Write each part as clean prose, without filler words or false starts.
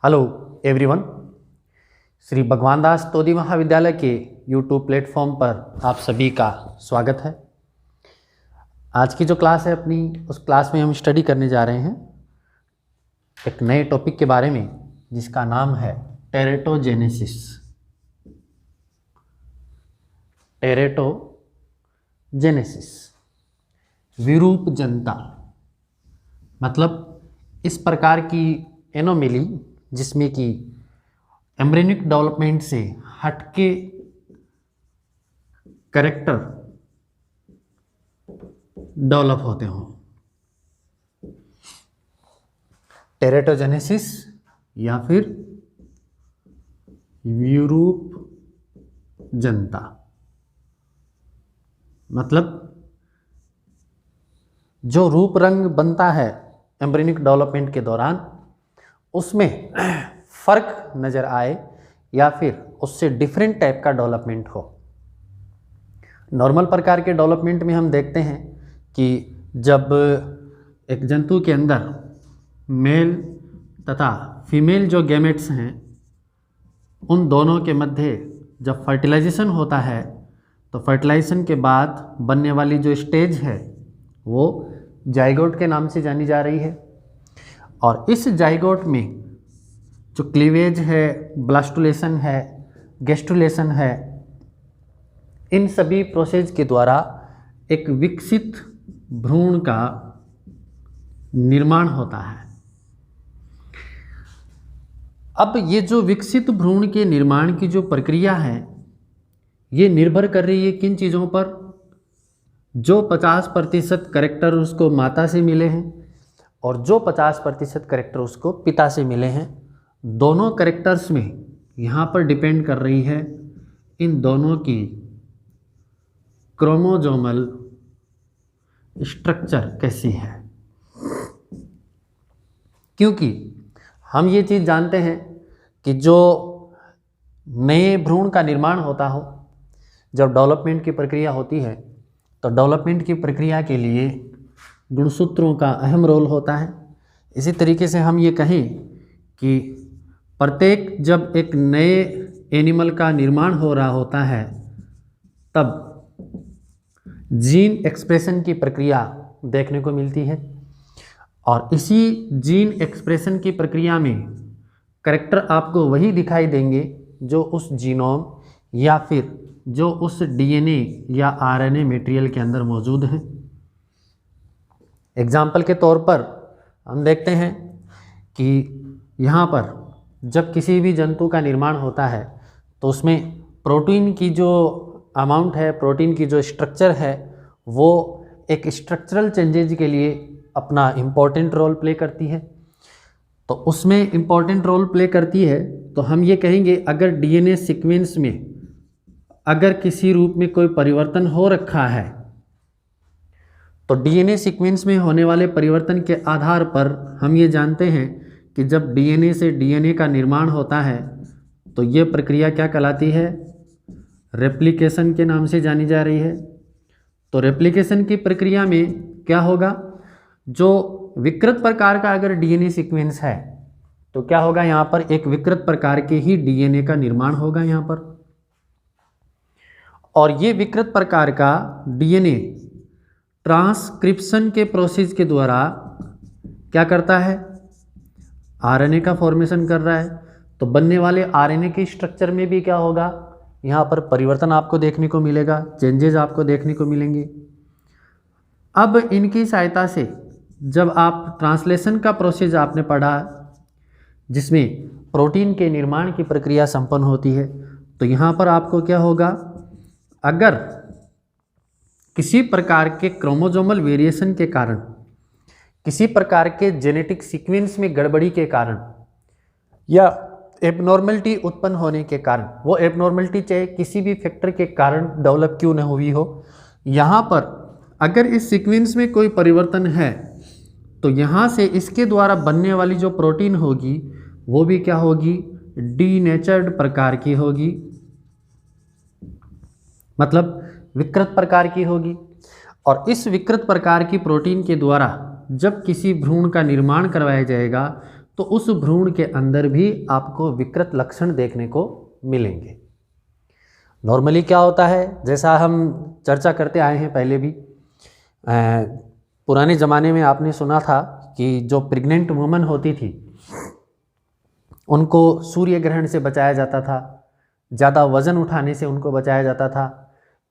Hello everyone, Shri भगवान दास तोदी महाविद्यालय के यूट्यूब प्लेटफॉर्म पर आप सभी का स्वागत है। आज की जो क्लास है अपनी, उस क्लास में हम स्टडी करने जा रहे हैं एक नए टॉपिक के बारे में जिसका नाम है टेरेटोजेनेसिस। टेरेटोजेनेसिस, विरूपजनता, मतलब इस प्रकार की एनोमेली जिसमें कि एम्ब्रियोनिक डेवलपमेंट से हटके कैरेक्टर डेवलप होते हों। टेरेटोजेनेसिस या फिर विरूपजनता, मतलब जो रूप रंग बनता है एम्ब्रियोनिक डेवलपमेंट के दौरान, उसमें फर्क नजर आए या फिर उससे डिफरेंट टाइप का डेवलपमेंट हो। नॉर्मल प्रकार के डेवलपमेंट में हम देखते हैं कि जब एक जंतु के अंदर मेल तथा फीमेल जो गैमेट्स हैं, उन दोनों के मध्य जब फर्टिलाइजेशन होता है तो फर्टिलाइजेशन के बाद बनने वाली जो स्टेज है वो जाइगोट के नाम से जानी जा रही है। और इस जाइगोट में जो क्लीवेज है, ब्लास्टुलेशन है, गेस्टुलेशन है, इन सभी प्रोसेस के द्वारा एक विकसित भ्रूण का निर्माण होता है। अब ये जो विकसित भ्रूण के निर्माण की जो प्रक्रिया है, ये निर्भर कर रही है किन चीज़ों पर? जो 50% कैरेक्टर उसको माता से मिले हैं और जो 50% कैरेक्टर उसको पिता से मिले हैं। दोनों कैरेक्टर्स में यहाँ पर डिपेंड कर रही है इन दोनों की क्रोमोजोमल स्ट्रक्चर कैसी है। क्योंकि हम ये चीज़ जानते हैं कि जो नए भ्रूण का निर्माण होता हो, जब डेवलपमेंट की प्रक्रिया होती है, तो डेवलपमेंट की प्रक्रिया के लिए गुणसूत्रों का अहम रोल होता है। इसी तरीके से हम ये कहें कि प्रत्येक जब एक नए एनिमल का निर्माण हो रहा होता है, तब जीन एक्सप्रेशन की प्रक्रिया देखने को मिलती है। और इसी जीन एक्सप्रेशन की प्रक्रिया में कैरेक्टर आपको वही दिखाई देंगे जो उस जीनोम या फिर जो उस डीएनए या आरएनए मटेरियल के अंदर मौजूद हैं। एग्जाम्पल के तौर पर हम देखते हैं कि यहाँ पर जब किसी भी जंतु का निर्माण होता है तो उसमें प्रोटीन की जो अमाउंट है, प्रोटीन की जो स्ट्रक्चर है, वो एक स्ट्रक्चरल चेंजेज के लिए अपना इम्पॉर्टेंट रोल प्ले करती है। तो उसमें इम्पॉर्टेंट रोल प्ले करती है तो हम ये कहेंगे, अगर डीएनए सीक्वेंस में अगर किसी रूप में कोई परिवर्तन हो रखा है तो डीएनए सीक्वेंस में होने वाले परिवर्तन के आधार पर हम ये जानते हैं कि जब डीएनए से डीएनए का निर्माण होता है तो ये प्रक्रिया क्या कहलाती है? रेप्लिकेशन के नाम से जानी जा रही है। तो रेप्लिकेशन की प्रक्रिया में क्या होगा? जो विकृत प्रकार का अगर डीएनए सीक्वेंस है तो क्या होगा? यहाँ पर एक विकृत प्रकार के ही डीएनए का निर्माण होगा यहाँ पर। और ये विकृत प्रकार का डीएनए ट्रांसक्रिप्शन के प्रोसेस के द्वारा क्या करता है? आरएनए का फॉर्मेशन कर रहा है। तो बनने वाले आरएनए के स्ट्रक्चर में भी क्या होगा? यहाँ पर परिवर्तन आपको देखने को मिलेगा, चेंजेस आपको देखने को मिलेंगे। अब इनकी सहायता से जब आप ट्रांसलेशन का प्रोसेस आपने पढ़ा, जिसमें प्रोटीन के निर्माण की प्रक्रिया संपन्न होती है, तो यहाँ पर आपको क्या होगा? अगर किसी प्रकार के क्रोमोसोमल वेरिएशन के कारण, किसी प्रकार के जेनेटिक सीक्वेंस में गड़बड़ी के कारण या एबनॉर्मलिटी उत्पन्न होने के कारण, वो एबनॉर्मलिटी चाहे किसी भी फैक्टर के कारण डेवलप क्यों न हुई हो, यहाँ पर अगर इस सीक्वेंस में कोई परिवर्तन है तो यहाँ से इसके द्वारा बनने वाली जो प्रोटीन होगी वो भी क्या होगी? डीनेचर्ड प्रकार की होगी, मतलब विकृत प्रकार की होगी। और इस विकृत प्रकार की प्रोटीन के द्वारा जब किसी भ्रूण का निर्माण करवाया जाएगा तो उस भ्रूण के अंदर भी आपको विकृत लक्षण देखने को मिलेंगे। नॉर्मली क्या होता है, जैसा हम चर्चा करते आए हैं पहले भी, पुराने ज़माने में आपने सुना था कि जो प्रेग्नेंट वुमन होती थी उनको सूर्य ग्रहण से बचाया जाता था, ज़्यादा वज़न उठाने से उनको बचाया जाता था।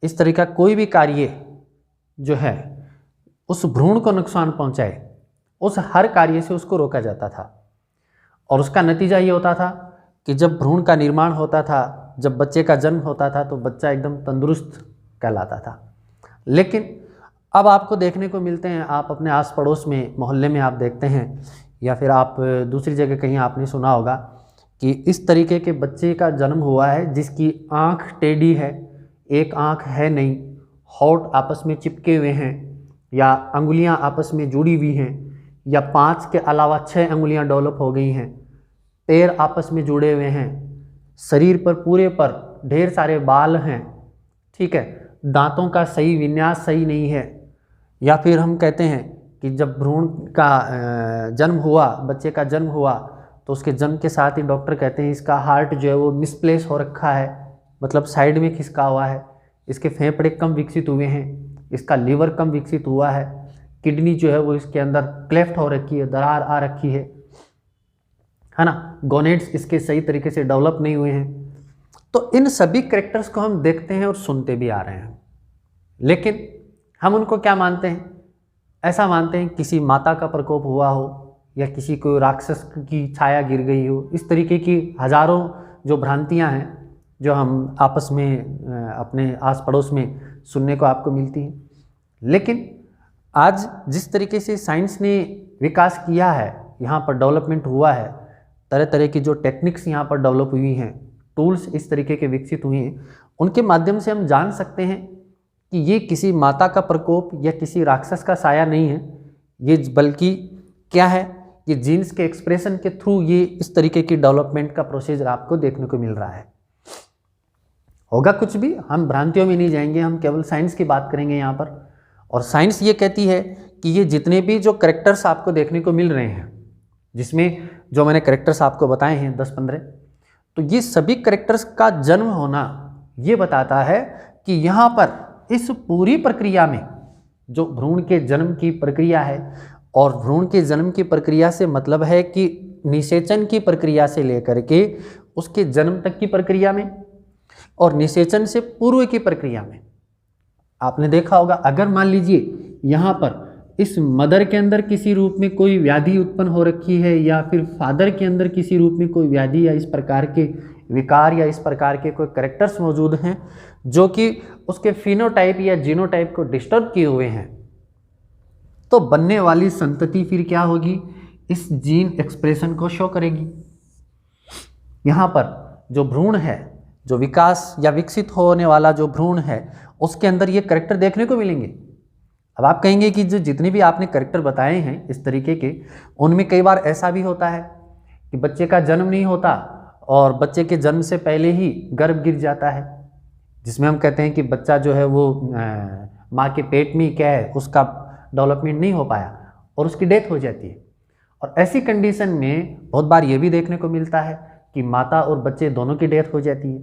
इस तरह का कोई भी कार्य जो है उस भ्रूण को नुकसान पहुंचाए, उस हर कार्य से उसको रोका जाता था। और उसका नतीजा ये होता था कि जब भ्रूण का निर्माण होता था, जब बच्चे का जन्म होता था, तो बच्चा एकदम तंदुरुस्त कहलाता था। लेकिन अब आपको देखने को मिलते हैं, आप अपने आस पड़ोस में, मोहल्ले में आप देखते हैं, या फिर आप दूसरी जगह कहीं आपने सुना होगा कि इस तरीके के बच्चे का जन्म हुआ है जिसकी आँख टेढ़ी है, एक आँख है नहीं, होंठ आपस में चिपके हुए हैं, या अंगुलियां आपस में जुड़ी हुई हैं, या 5 के अलावा 6 अंगुलियां डेवलप हो गई हैं, पैर आपस में जुड़े हुए हैं, शरीर पर पूरे पर ढेर सारे बाल हैं, ठीक है, दांतों का सही विन्यास सही नहीं है। या फिर हम कहते हैं कि जब भ्रूण का जन्म हुआ, बच्चे का जन्म हुआ, तो उसके जन्म के साथ ही डॉक्टर कहते हैं इसका हार्ट जो है वो मिसप्लेस हो रखा है, मतलब साइड में खिसका हुआ है, इसके फेफड़े कम विकसित हुए हैं, इसका लीवर कम विकसित हुआ है, किडनी जो है वो इसके अंदर क्लेफ्ट हो रखी है, दरार आ रखी है ना, गोनेड्स इसके सही तरीके से डेवलप नहीं हुए हैं। तो इन सभी कैरेक्टर्स को हम देखते हैं और सुनते भी आ रहे हैं, लेकिन हम उनको क्या मानते हैं? ऐसा मानते हैं किसी माता का प्रकोप हुआ हो, या किसी को राक्षस की छाया गिर गई हो। इस तरीके की हजारों जो भ्रांतियां हैं जो हम आपस में अपने आस पड़ोस में सुनने को आपको मिलती हैं। लेकिन आज जिस तरीके से साइंस ने विकास किया है, यहाँ पर डेवलपमेंट हुआ है, तरह तरह की जो टेक्निक्स यहाँ पर डेवलप हुई हैं, टूल्स इस तरीके के विकसित हुए हैं, उनके माध्यम से हम जान सकते हैं कि ये किसी माता का प्रकोप या किसी राक्षस का साया नहीं है, ये बल्कि क्या है, ये जीन्स के एक्सप्रेशन के थ्रू ये इस तरीके की डेवलपमेंट का प्रोसीजर आपको देखने को मिल रहा है। होगा कुछ भी, हम भ्रांतियों में नहीं जाएंगे, हम केवल साइंस की बात करेंगे यहाँ पर। और साइंस ये कहती है कि ये जितने भी जो कैरेक्टर्स आपको देखने को मिल रहे हैं, जिसमें जो मैंने कैरेक्टर्स आपको बताए हैं 10-15, तो ये सभी कैरेक्टर्स का जन्म होना ये बताता है कि यहाँ पर इस पूरी प्रक्रिया में जो भ्रूण के जन्म की प्रक्रिया है, और भ्रूण के जन्म की प्रक्रिया से मतलब है कि निषेचन की प्रक्रिया से लेकर के उसके जन्म तक की प्रक्रिया में, और निषेचन से पूर्व की प्रक्रिया में आपने देखा होगा, अगर मान लीजिए यहाँ पर इस मदर के अंदर किसी रूप में कोई व्याधि उत्पन्न हो रखी है, या फिर फादर के अंदर किसी रूप में कोई व्याधि या इस प्रकार के विकार या इस प्रकार के कोई कैरेक्टर्स मौजूद हैं जो कि उसके फिनोटाइप या जीनोटाइप को डिस्टर्ब किए हुए हैं, तो बनने वाली संतति फिर क्या होगी? इस जीन एक्सप्रेशन को शो करेगी। यहाँ पर जो भ्रूण है, जो विकास या विकसित होने वाला जो भ्रूण है, उसके अंदर ये कैरेक्टर देखने को मिलेंगे। अब आप कहेंगे कि जो जितने भी आपने कैरेक्टर बताए हैं इस तरीके के, उनमें कई बार ऐसा भी होता है कि बच्चे का जन्म नहीं होता और बच्चे के जन्म से पहले ही गर्भ गिर जाता है, जिसमें हम कहते हैं कि बच्चा जो है वो माँ के पेट में क्या है, उसका डेवलपमेंट नहीं हो पाया और उसकी डेथ हो जाती है। और ऐसी कंडीशन में बहुत बार ये भी देखने को मिलता है कि माता और बच्चे दोनों की डेथ हो जाती है।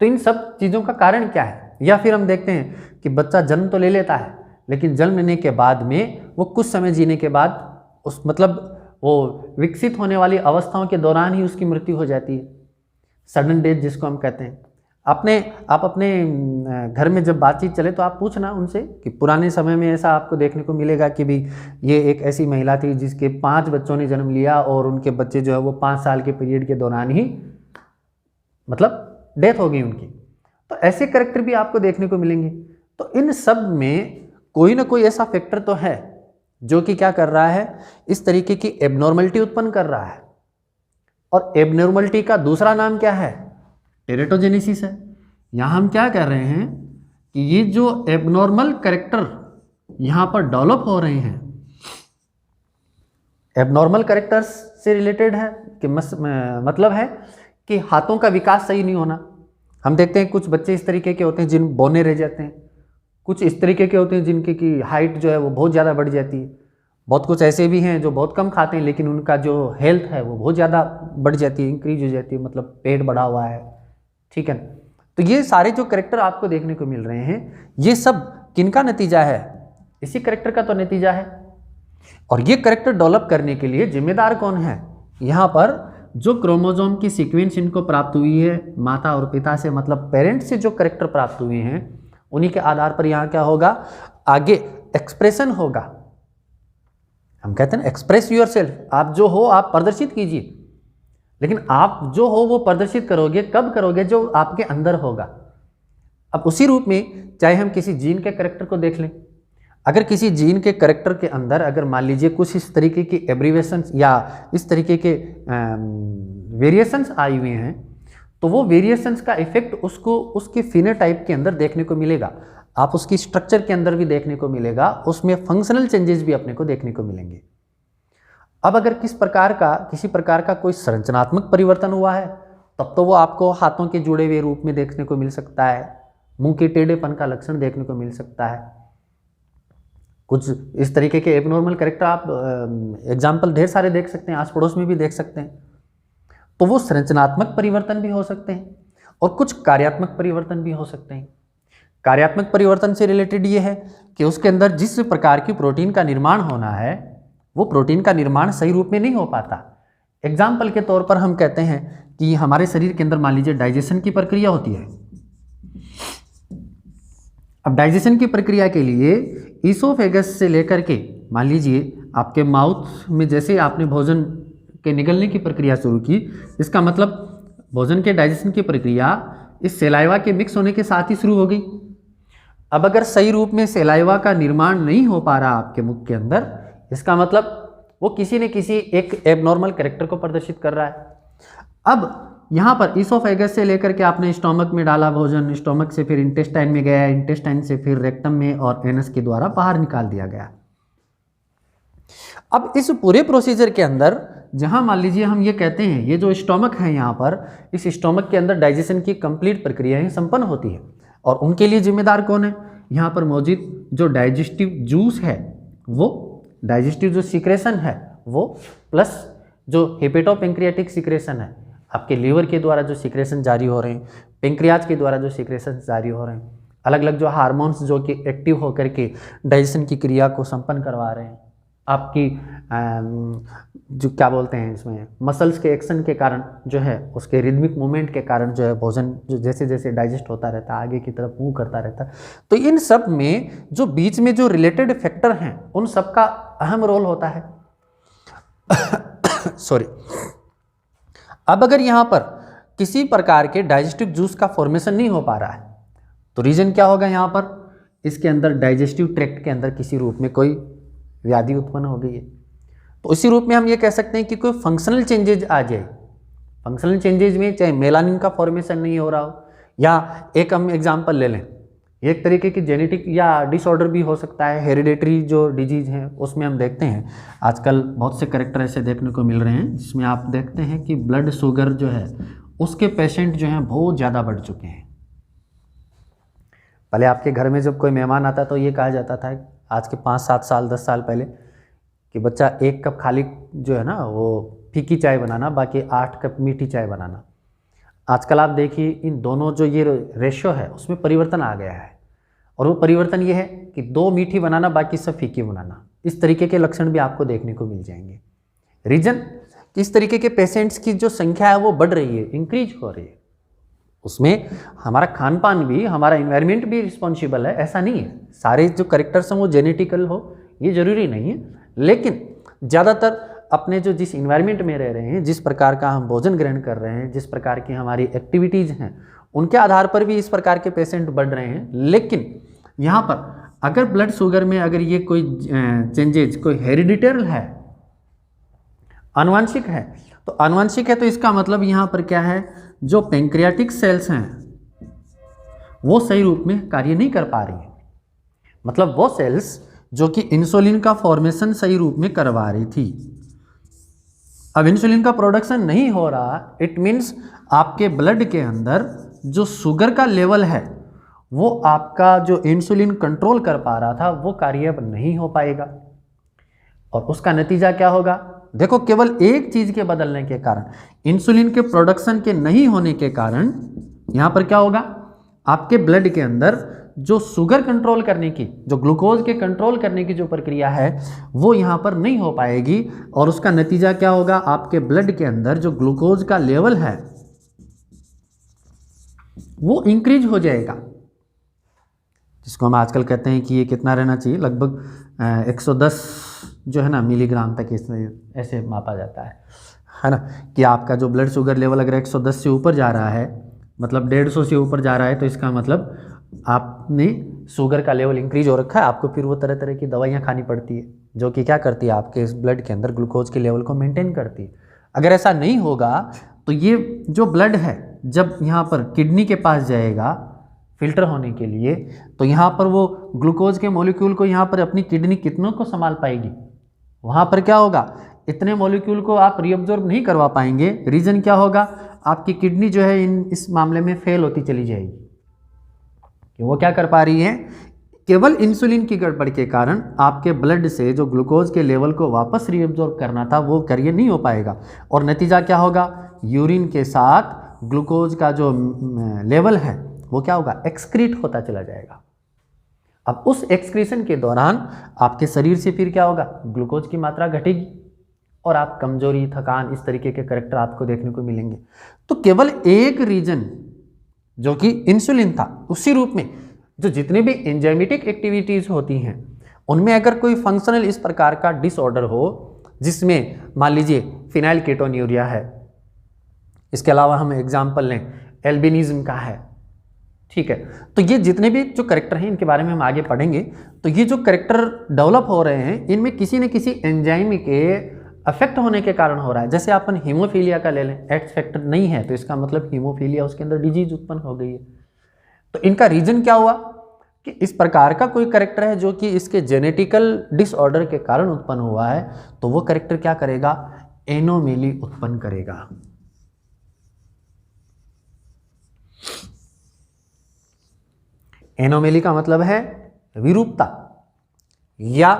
तो इन सब चीज़ों का कारण क्या है? या फिर हम देखते हैं कि बच्चा जन्म तो ले लेता है, लेकिन जन्म लेने के बाद में वो कुछ समय जीने के बाद उस वो विकसित होने वाली अवस्थाओं के दौरान ही उसकी मृत्यु हो जाती है, सडन डेथ जिसको हम कहते हैं। आप अपने घर में जब बातचीत चले तो आप पूछना उनसे कि पुराने समय में ऐसा आपको देखने को मिलेगा कि भी ये एक ऐसी महिला थी जिसके 5 बच्चों ने जन्म लिया और उनके बच्चे जो है वो 5 साल के पीरियड के दौरान ही डेथ हो गई उनकी। तो ऐसे कैरेक्टर भी आपको देखने को मिलेंगे। तो इन सब में कोई ना कोई ऐसा फैक्टर तो है जो कि क्या कर रहा है, इस तरीके की एबनॉर्मलिटी उत्पन्न कर रहा है। और एबनॉर्मलिटी का दूसरा नाम क्या है? टेरेटोजेनेसिस है। यहाँ हम क्या कर रहे हैं कि ये जो एबनॉर्मल कैरेक्टर यहाँ पर डेवलप हो रहे हैं, एबनॉर्मल कैरेक्टर्स से रिलेटेड है कि मतलब है कि हाथों का विकास सही नहीं होना। हम देखते हैं कुछ बच्चे इस तरीके के होते हैं जिन बौने रह जाते हैं, कुछ इस तरीके के होते हैं जिनके की हाइट जो है वो बहुत ज़्यादा बढ़ जाती है, बहुत कुछ ऐसे भी हैं जो बहुत कम खाते हैं लेकिन उनका जो हेल्थ है वो बहुत ज़्यादा बढ़ जाती है, इंक्रीज हो जाती है, मतलब पेट बढ़ा हुआ है, ठीक है। तो ये सारे जो करेक्टर आपको देखने को मिल रहे हैं ये सब किनका नतीजा है? इसी करेक्टर का तो नतीजा है। और ये करेक्टर डेवलप करने के लिए जिम्मेदार कौन है? यहाँ पर जो क्रोमोसोम की सीक्वेंस इनको प्राप्त हुई है माता और पिता से, मतलब पेरेंट्स से जो करेक्टर प्राप्त हुए हैं उन्हीं के आधार पर यहाँ क्या होगा, आगे एक्सप्रेशन होगा। हम कहते हैं ना एक्सप्रेस यूर सेल्फ, आप जो हो आप प्रदर्शित कीजिए, लेकिन आप जो हो वो प्रदर्शित करोगे कब करोगे? जो आपके अंदर होगा। अब उसी रूप में चाहे हम किसी जीन के करेक्टर को देख लें, अगर किसी जीन के करेक्टर के अंदर अगर मान लीजिए कुछ इस तरीके की एब्रीवेशंस या इस तरीके के वेरिएशंस आई हुए हैं तो वो वेरिएशंस का इफेक्ट उसको उसके फिनोटाइप के अंदर देखने को मिलेगा, आप उसकी स्ट्रक्चर के अंदर भी देखने को मिलेगा, उसमें फंक्शनल चेंजेस भी अपने को देखने को मिलेंगे। अब अगर किसी प्रकार का कोई संरचनात्मक परिवर्तन हुआ है तब तो वो आपको हाथों के जुड़े हुए रूप में देखने को मिल सकता है, मुंह के टेढ़ेपन का लक्षण देखने को मिल सकता है, कुछ इस तरीके के एबनॉर्मल कैरेक्टर आप एग्जाम्पल ढेर सारे देख सकते हैं, आस पड़ोस में भी देख सकते हैं। तो वो संरचनात्मक परिवर्तन भी हो सकते हैं और कुछ कार्यात्मक परिवर्तन भी हो सकते हैं। कार्यात्मक परिवर्तन से रिलेटेड ये है कि उसके अंदर जिस प्रकार की प्रोटीन का निर्माण होना है वो प्रोटीन का निर्माण सही रूप में नहीं हो पाता। एग्जाम्पल के तौर पर हम कहते हैं कि हमारे शरीर के अंदर मान लीजिए डाइजेशन की प्रक्रिया होती है। अब डाइजेशन की प्रक्रिया के लिए ईसोफेगस से लेकर के मान लीजिए आपके माउथ में जैसे आपने भोजन के निगलने की प्रक्रिया शुरू की, इसका मतलब भोजन के डाइजेशन की प्रक्रिया इस सेलाइवा के मिक्स होने के साथ ही शुरू हो गई। अब अगर सही रूप में सेलाइवा का निर्माण नहीं हो पा रहा आपके मुख के अंदर, इसका मतलब वो किसी न किसी एक एबनॉर्मल कैरेक्टर को प्रदर्शित कर रहा है। अब यहाँ पर ईसोफेगस से लेकर के आपने स्टोमक में डाला भोजन, स्टोमक से फिर इंटेस्टाइन में गया, इंटेस्टाइन से फिर रेक्टम में और एनस के द्वारा बाहर निकाल दिया गया। अब इस पूरे प्रोसीजर के अंदर जहाँ मान लीजिए हम ये कहते हैं ये जो स्टोमक है यहाँ पर, इस स्टोमक के अंदर डाइजेशन की कंप्लीट प्रक्रियाएं संपन्न होती है और उनके लिए जिम्मेदार कौन है? यहाँ पर मौजूद जो डाइजेस्टिव जूस है वो, डाइजेस्टिव जो सीक्रेशन है वो, प्लस जो हेपेटोपेंक्रियाटिक सीक्रेशन है, आपके लीवर के द्वारा जो सीक्रेशन जारी हो रहे हैं, पेंक्रियाज के द्वारा जो सीक्रेशन जारी हो रहे हैं, अलग अलग जो हार्मोन्स जो कि एक्टिव होकर के डाइजेशन की क्रिया को संपन्न करवा रहे हैं, आपकी जो क्या बोलते हैं इसमें मसल्स के एक्शन के कारण जो है, उसके रिदमिक मूवमेंट के कारण जो है भोजन जो जैसे जैसे डाइजेस्ट होता रहता है आगे की तरफ मूव करता रहता है। तो इन सब में जो बीच में जो रिलेटेड फैक्टर हैं उन सब का अहम रोल होता है। सॉरी। अब अगर यहाँ पर किसी प्रकार के डाइजेस्टिव जूस का फॉर्मेशन नहीं हो पा रहा है तो रीजन क्या होगा? यहाँ पर इसके अंदर डाइजेस्टिव ट्रैक्ट के अंदर किसी रूप में कोई व्याधि उत्पन्न हो गई है। तो इसी रूप में हम ये कह सकते हैं कि कोई फंक्शनल चेंजेज आ जाए। फंक्शनल चेंजेज में चाहे मेलानिन का फॉर्मेशन नहीं हो रहा हो, या एक हम एग्जांपल ले लें, एक तरीके की जेनेटिक या डिसऑर्डर भी हो सकता है, हेरिडेटरी जो डिजीज हैं उसमें हम देखते हैं आजकल बहुत से कैरेक्टर ऐसे देखने को मिल रहे हैं जिसमें आप देखते हैं कि ब्लड शुगर जो है उसके पेशेंट जो हैं बहुत ज़्यादा बढ़ चुके हैं। पहले आपके घर में जब कोई मेहमान आता तो ये कहा जाता था आज के 5-7 साल 10 साल पहले कि बच्चा 1 कप खाली जो है ना वो फीकी चाय बनाना, बाकी 8 कप मीठी चाय बनाना। आजकल आप देखिए इन दोनों जो ये रेशियो है उसमें परिवर्तन आ गया है, और वो परिवर्तन ये है कि 2 मीठी बनाना बाकी सब फीकी बनाना। इस तरीके के लक्षण भी आपको देखने को मिल जाएंगे। रीजन, इस तरीके के पेशेंट्स की जो संख्या है वो बढ़ रही है, इंक्रीज हो रही है। उसमें हमारा खान पान भी, हमारा इन्वायरमेंट भी रिस्पॉन्सिबल है, ऐसा नहीं है सारे जो कैरेक्टर्स हैं वो जेनेटिकल हो ये जरूरी नहीं है, लेकिन ज़्यादातर अपने जो जिस इन्वायरमेंट में रह रहे हैं, जिस प्रकार का हम भोजन ग्रहण कर रहे हैं, जिस प्रकार की हमारी एक्टिविटीज़ हैं, उनके आधार पर भी इस प्रकार के पेशेंट बढ़ रहे हैं। लेकिन यहाँ पर अगर ब्लड शुगर में अगर ये कोई चेंजेज कोई हेरिडिटल है, आनुवंशिक है, तो आनुवंशिक है तो इसका मतलब यहाँ पर क्या है, जो पेंक्रियाटिक सेल्स हैं वो सही रूप में कार्य नहीं कर पा रही है। मतलब वो सेल्स जो कि इंसुलिन का फॉर्मेशन सही रूप में करवा रही थी, अब इंसुलिन का प्रोडक्शन नहीं हो रहा, इट मीन्स आपके ब्लड के अंदर जो शुगर का लेवल है वो आपका जो इंसुलिन कंट्रोल कर पा रहा था वो कार्य अब नहीं हो पाएगा। और उसका नतीजा क्या होगा? देखो, केवल एक चीज के बदलने के कारण, इंसुलिन के प्रोडक्शन के नहीं होने के कारण यहां पर क्या होगा, आपके ब्लड के अंदर जो शुगर कंट्रोल करने की, जो ग्लूकोज के कंट्रोल करने की जो प्रक्रिया है वो यहां पर नहीं हो पाएगी। और उसका नतीजा क्या होगा, आपके ब्लड के अंदर जो ग्लूकोज का लेवल है वो इंक्रीज हो जाएगा, जिसको हम आजकल कहते हैं कि ये कितना रहना चाहिए, लगभग 110 जो है ना मिलीग्राम तक इसमें ऐसे मापा जाता है ना, कि आपका जो ब्लड शुगर लेवल अगर 110 से ऊपर जा रहा है, मतलब 150 से ऊपर जा रहा है, तो इसका मतलब आपने शुगर का लेवल इंक्रीज हो रखा है। आपको फिर वो तरह तरह की दवाइयाँ खानी पड़ती है जो कि क्या करती है, आपके इस ब्लड के अंदर ग्लूकोज के लेवल को मेंटेन करती है। अगर ऐसा नहीं होगा तो ये जो ब्लड है जब यहाँ पर किडनी के पास जाएगा फिल्टर होने के लिए, तो यहाँ पर वो ग्लूकोज के मॉलिक्यूल को यहाँ पर अपनी किडनी कितनों को संभाल पाएगी, वहाँ पर क्या होगा, इतने मॉलिक्यूल को आप रीअब्जॉर्ब नहीं करवा पाएंगे। रीज़न क्या होगा, आपकी किडनी जो है इस मामले में फेल होती चली जाएगी कि वो क्या कर पा रही है, केवल इंसुलिन की गड़बड़ के कारण आपके ब्लड से जो ग्लूकोज के लेवल को वापस रीअब्जॉर्ब करना था वो करिए नहीं हो पाएगा। और नतीजा क्या होगा, यूरिन के साथ ग्लूकोज का जो लेवल है वो क्या होगा, एक्सक्रीट होता चला जाएगा। अब उस एक्सक्रीशन के दौरान आपके शरीर से फिर क्या होगा, ग्लूकोज की मात्रा घटेगी और आप कमजोरी, थकान, इस तरीके के कैरेक्टर आपको देखने को मिलेंगे। तो केवल एक रीजन जो कि इंसुलिन था, उसी रूप में जो जितने भी एंजाइमेटिक एक्टिविटीज होती हैं उनमें अगर कोई फंक्शनल इस प्रकार का डिसऑर्डर हो, जिसमें मान लीजिए फिनाइल कीटोन्यूरिया है, इसके अलावा हम एग्जाम्पल लें एल्बिनिज्म का है, ठीक है, तो ये जितने भी जो करेक्टर हैं इनके बारे में हम आगे पढ़ेंगे। तो ये जो करेक्टर डेवलप हो रहे हैं इनमें किसी न किसी एंजाइम के अफेक्ट होने के कारण हो रहा है। जैसे अपन हीमोफीलिया का ले लें, एक्स फैक्टर नहीं है तो इसका मतलब हीमोफीलिया, उसके अंदर डिजीज उत्पन्न हो गई है। तो इनका रीजन क्या हुआ कि इस प्रकार का कोई करेक्टर है जो कि इसके जेनेटिकल डिसऑर्डर के कारण उत्पन्न हुआ है, तो वो करेक्टर क्या करेगा, एनोमेली उत्पन्न करेगा। एनोमेली का मतलब है विरूपता या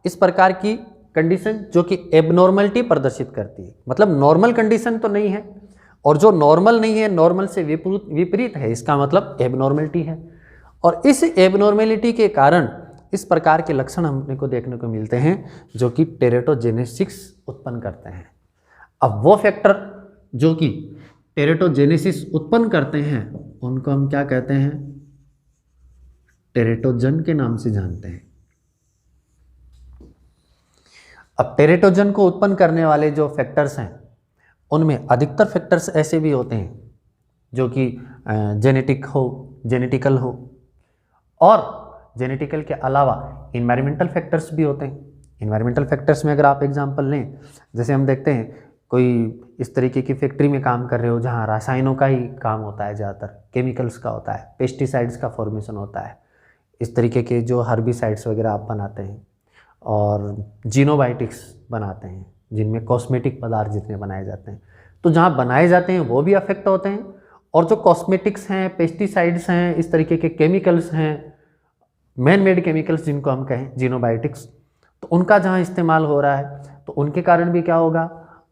इस प्रकार की कंडीशन जो कि एबनॉर्मलिटी प्रदर्शित करती है। मतलब नॉर्मल कंडीशन तो नहीं है, और जो नॉर्मल नहीं है, नॉर्मल से विपरीत है, इसका मतलब एबनॉर्मलिटी है। और इस एबनॉर्मलिटी के कारण इस प्रकार के लक्षण हमने को देखने को मिलते हैं जो कि टेरेटोजेनेसिस उत्पन्न करते हैं। अब वो फैक्टर जो कि टेरेटोजेनेसिस उत्पन्न करते हैं उनको हम क्या कहते हैं, टेरेटोजन के नाम से जानते हैं। अब टेरेटोजन को उत्पन्न करने वाले जो फैक्टर्स हैं उनमें अधिकतर फैक्टर्स ऐसे भी होते हैं जो कि जेनेटिकल हो, और जेनेटिकल के अलावा इन्वायरमेंटल फैक्टर्स भी होते हैं। इन्वायरमेंटल फैक्टर्स में अगर आप एग्जांपल लें, जैसे हम देखते हैं कोई इस तरीके की फैक्ट्री में काम कर रहे हो जहाँ रसायनों का ही काम होता है, ज़्यादातर केमिकल्स का होता है, पेस्टिसाइड्स का फॉर्मेशन होता है, इस तरीके के जो हर्बिसाइड्स वगैरह आप बनाते हैं, और जीनोबायोटिक्स बनाते हैं जिनमें कॉस्मेटिक पदार्थ जितने बनाए जाते हैं, तो जहाँ बनाए जाते हैं वो भी अफेक्ट होते हैं। और जो कॉस्मेटिक्स हैं, पेस्टिसाइड्स हैं, इस तरीके के केमिकल्स हैं, मैन मेड केमिकल्स जिनको हम कहें जीनोबायोटिक्स, तो उनका जहाँ इस्तेमाल हो रहा है तो उनके कारण भी क्या होगा,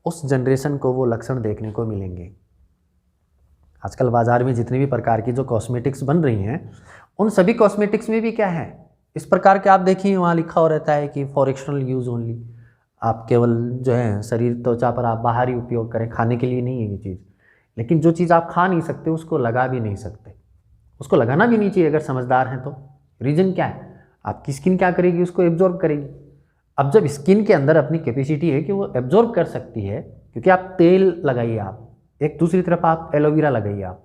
उस जनरेशन को वो लक्षण देखने को मिलेंगे। आजकल बाजार में जितनी भी प्रकार की जो कॉस्मेटिक्स बन रही हैं उन सभी कॉस्मेटिक्स में भी क्या है, इस प्रकार के आप देखिए वहाँ लिखा हो रहता है कि फॉर एक्सटर्नल यूज़ ओनली, आप केवल जो है शरीर त्वचा पर आप बाहरी उपयोग करें, खाने के लिए नहीं है ये चीज़। लेकिन जो चीज़ आप खा नहीं सकते उसको लगा भी नहीं सकते, उसको लगाना भी नहीं चाहिए अगर समझदार हैं तो। रीज़न क्या है, आपकी स्किन क्या करेगी, उसको एब्जॉर्ब करेगी। अब जब स्किन के अंदर अपनी कैपेसिटी है कि वो एब्जॉर्ब कर सकती है, क्योंकि आप तेल लगाइए, आप एक, दूसरी तरफ आप एलोवेरा लगाइए, आप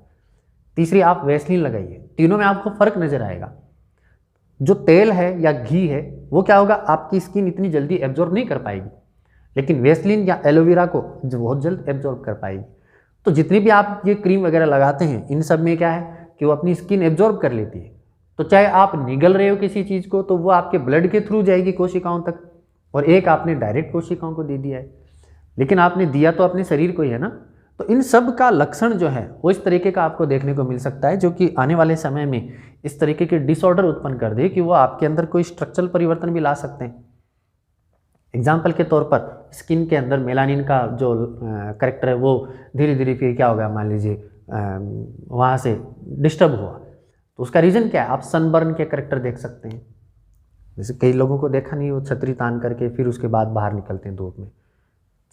तीसरी आप वैसलीन लगाइए, तीनों में आपको फ़र्क नज़र आएगा। जो तेल है या घी है वो क्या होगा, आपकी स्किन इतनी जल्दी एब्जॉर्ब नहीं कर पाएगी, लेकिन वैसलीन या एलोवेरा को जो बहुत जल्द एब्जॉर्ब कर पाएगी। तो जितनी भी आप ये क्रीम वगैरह लगाते हैं इन सब में क्या है कि वो अपनी स्किन एब्जॉर्ब कर लेती है। तो चाहे आप निगल रहे हो किसी चीज़ को तो वो आपके ब्लड के थ्रू जाएगी कोशिकाओं तक, और एक आपने डायरेक्ट कोशिकाओं को दे दिया है, लेकिन आपने दिया तो अपने शरीर को ही है ना। तो इन सब का लक्षण जो है वो इस तरीके का आपको देखने को मिल सकता है, जो कि आने वाले समय में इस तरीके के डिसऑर्डर उत्पन्न कर दे कि वो आपके अंदर कोई स्ट्रक्चरल परिवर्तन भी ला सकते हैं। एग्जाम्पल के तौर पर स्किन के अंदर मेलानिन का जो करेक्टर है वो धीरे धीरे फिर क्या होगा, मान लीजिए वहाँ से डिस्टर्ब हुआ, तो उसका रीज़न क्या है, आप सनबर्न के करेक्टर देख सकते हैं। जैसे कई लोगों को देखा नहीं, वो छतरी तान करके फिर उसके बाद बाहर निकलते हैं धूप में,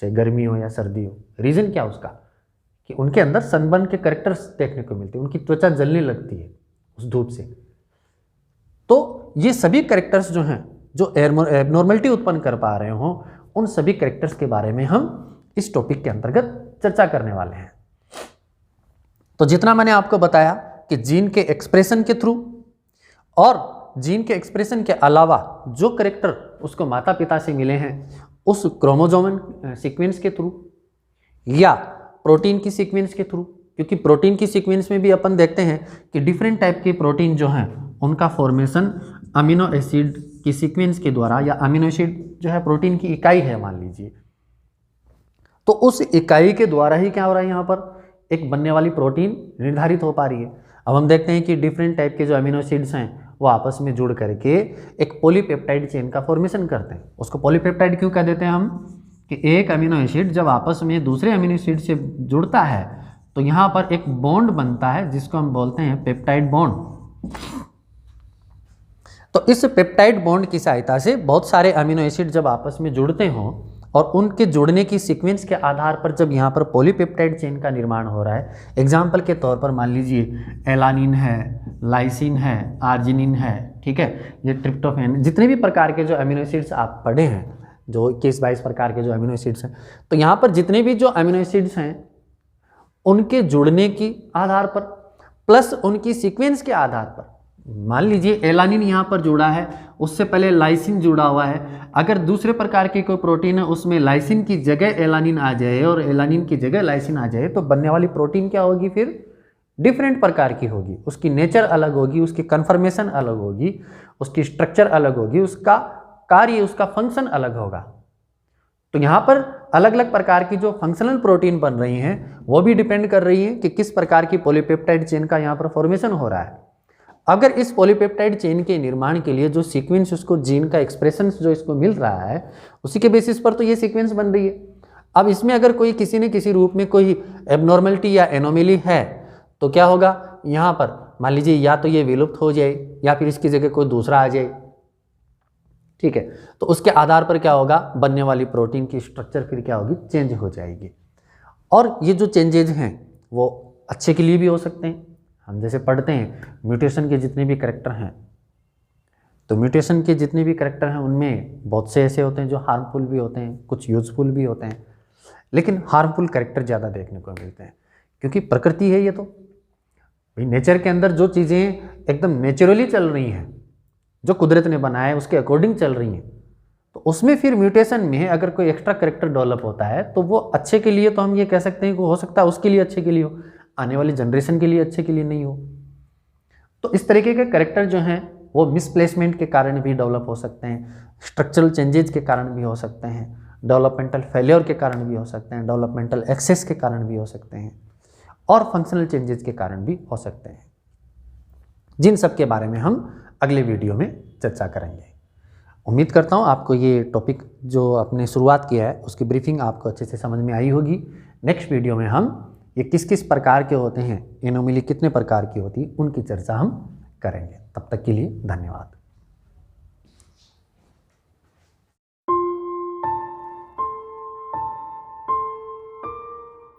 चाहे गर्मी हो या सर्दी हो। रीज़न क्या उसका, कि उनके अंदर सनबर्न के करेक्टर्स देखने को मिलते हैं, उनकी त्वचा जलने लगती है उस धूप से। तो ये सभी करेक्टर्स जो हैं जो एबनॉर्मलिटी उत्पन्न कर पा रहे हों, उन सभी करेक्टर्स के बारे में हम इस टॉपिक के अंतर्गत चर्चा करने वाले हैं। तो जितना मैंने आपको बताया कि जीन के एक्सप्रेशन के थ्रू और जीन के एक्सप्रेशन के अलावा जो करेक्टर उसको माता पिता से मिले हैं उस क्रोमोसोमल सीक्वेंस के थ्रू या प्रोटीन की सीक्वेंस के थ्रू, क्योंकि प्रोटीन की सीक्वेंस में भी अपन देखते हैं कि डिफरेंट टाइप के प्रोटीन जो हैं उनका फॉर्मेशन अमीनो एसिड की सीक्वेंस के द्वारा, या अमीनो एसिड जो है प्रोटीन की इकाई है मान लीजिए, तो उस इकाई के द्वारा ही क्या हो रहा है, यहाँ पर एक बनने वाली प्रोटीन निर्धारित हो पा रही है। अब हम देखते हैं कि डिफरेंट टाइप के जो अमीनो एसिड्स हैं वो आपस में जुड़ करके एक पॉलीपेप्टाइड चेन का फॉर्मेशन करते हैं। उसको पॉलीपेप्टाइड क्यों कह देते हैं हम, कि एक अमीनो एसिड जब आपस में दूसरे अमीनो एसिड से जुड़ता है तो यहाँ पर एक बॉन्ड बनता है जिसको हम बोलते हैं पेप्टाइड बॉन्ड। तो इस पेप्टाइड बॉन्ड की सहायता से बहुत सारे अमीनो एसिड जब आपस में जुड़ते हों और उनके जुड़ने की सीक्वेंस के आधार पर जब यहाँ पर पॉलीपेप्टाइड चेन का निर्माण हो रहा है, एग्जाम्पल के तौर पर मान लीजिए एलानिन है, लाइसिन है, आर्जिनिन है, ठीक है, ये ट्रिप्टोफैन, जितने भी प्रकार के जो अमीनो एसिड्स आप पढ़े हैं, जो 21-22 प्रकार के जो अमीनो एसिड्स हैं, तो यहाँ पर जितने भी जो अमीनो एसिड्स हैं उनके जुड़ने की आधार पर प्लस उनकी सीक्वेंस के आधार पर, मान लीजिए एलानिन यहाँ पर जुड़ा है, उससे पहले लाइसिन जुड़ा हुआ है, अगर दूसरे प्रकार की कोई प्रोटीन है उसमें लाइसिन की जगह एलानिन आ जाए और एलानिन की जगह लाइसिन आ जाए तो बनने वाली प्रोटीन क्या होगी, फिर डिफरेंट प्रकार की होगी, उसकी नेचर अलग होगी, उसकी कन्फर्मेशन अलग होगी, उसकी स्ट्रक्चर अलग होगी, उसका कार्य, उसका फंक्शन अलग होगा। तो यहाँ पर अलग अलग प्रकार की जो फंक्शनल प्रोटीन बन रही हैं वो भी डिपेंड कर रही हैं कि किस प्रकार की पॉलीपेप्टाइड चेन का यहाँ पर फॉर्मेशन हो रहा है। अगर इस पॉलीपेप्टाइड चेन के निर्माण के लिए जो सीक्वेंस उसको जीन का एक्सप्रेशन जो इसको मिल रहा है उसी के बेसिस पर तो ये सीक्वेंस बन रही है। अब इसमें अगर कोई किसी न किसी रूप में कोई एबनॉर्मलिटी या एनोमली है तो क्या होगा, यहाँ पर मान लीजिए या तो ये विलुप्त हो जाए या फिर इसकी जगह कोई दूसरा आ जाए, ठीक है, तो उसके आधार पर क्या होगा, बनने वाली प्रोटीन की स्ट्रक्चर फिर क्या होगी, चेंज हो जाएगी। और ये जो चेंजेज हैं वो अच्छे के लिए भी हो सकते हैं। हम जैसे पढ़ते हैं म्यूटेशन के जितने भी करैक्टर हैं, तो म्यूटेशन के जितने भी करैक्टर हैं उनमें बहुत से ऐसे होते हैं जो हार्मफुल भी होते हैं, कुछ यूजफुल भी होते हैं, लेकिन हार्मफुल करैक्टर ज़्यादा देखने को मिलते हैं क्योंकि प्रकृति है ये, तो भाई नेचर के अंदर जो चीज़ें एकदम नेचुरली चल रही हैं, जो कुदरत ने बनाया है उसके अकॉर्डिंग चल रही हैं, तो उसमें फिर म्यूटेशन में अगर कोई एक्स्ट्रा करैक्टर डेवलप होता है तो वो अच्छे के लिए, तो हम ये कह सकते हैं कि हो सकता है उसके लिए अच्छे के लिए हो, आने वाली जनरेशन के लिए अच्छे के लिए नहीं हो। तो इस तरीके के करैक्टर जो हैं वो मिसप्लेसमेंट के कारण भी डेवलप हो सकते हैं, स्ट्रक्चरल चेंजेज के कारण भी हो सकते हैं, डेवलपमेंटल फेलियर के कारण भी हो सकते हैं, डेवलपमेंटल एक्सेस के कारण भी हो सकते हैं और फंक्शनल चेंजेस के कारण भी हो सकते हैं, जिन सब के बारे में हम अगले वीडियो में चर्चा करेंगे। उम्मीद करता हूँ आपको ये टॉपिक जो आपने शुरुआत किया है उसकी ब्रीफिंग आपको अच्छे से समझ में आई होगी। नेक्स्ट वीडियो में हम ये किस किस प्रकार के होते हैं, एनोमली कितने प्रकार की होती है, उनकी चर्चा हम करेंगे। तब तक के लिए धन्यवाद।